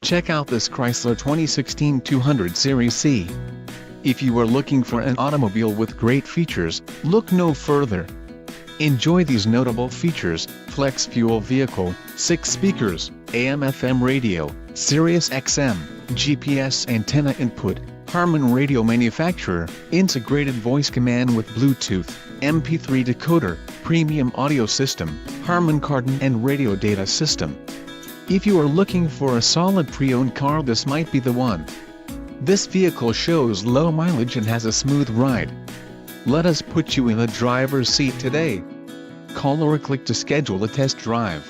Check out this Chrysler 2016 200 Series C. If you are looking for an automobile with great features, look no further. Enjoy these notable features: flex fuel vehicle, 6 speakers, AM/FM radio, Sirius XM, GPS antenna input, Harman radio manufacturer, integrated voice command with Bluetooth, MP3 decoder, premium audio system, Harman Kardon and radio data system. If you are looking for a solid pre-owned car, this might be the one. This vehicle shows low mileage and has a smooth ride. Let us put you in the driver's seat today. Call or click to schedule a test drive.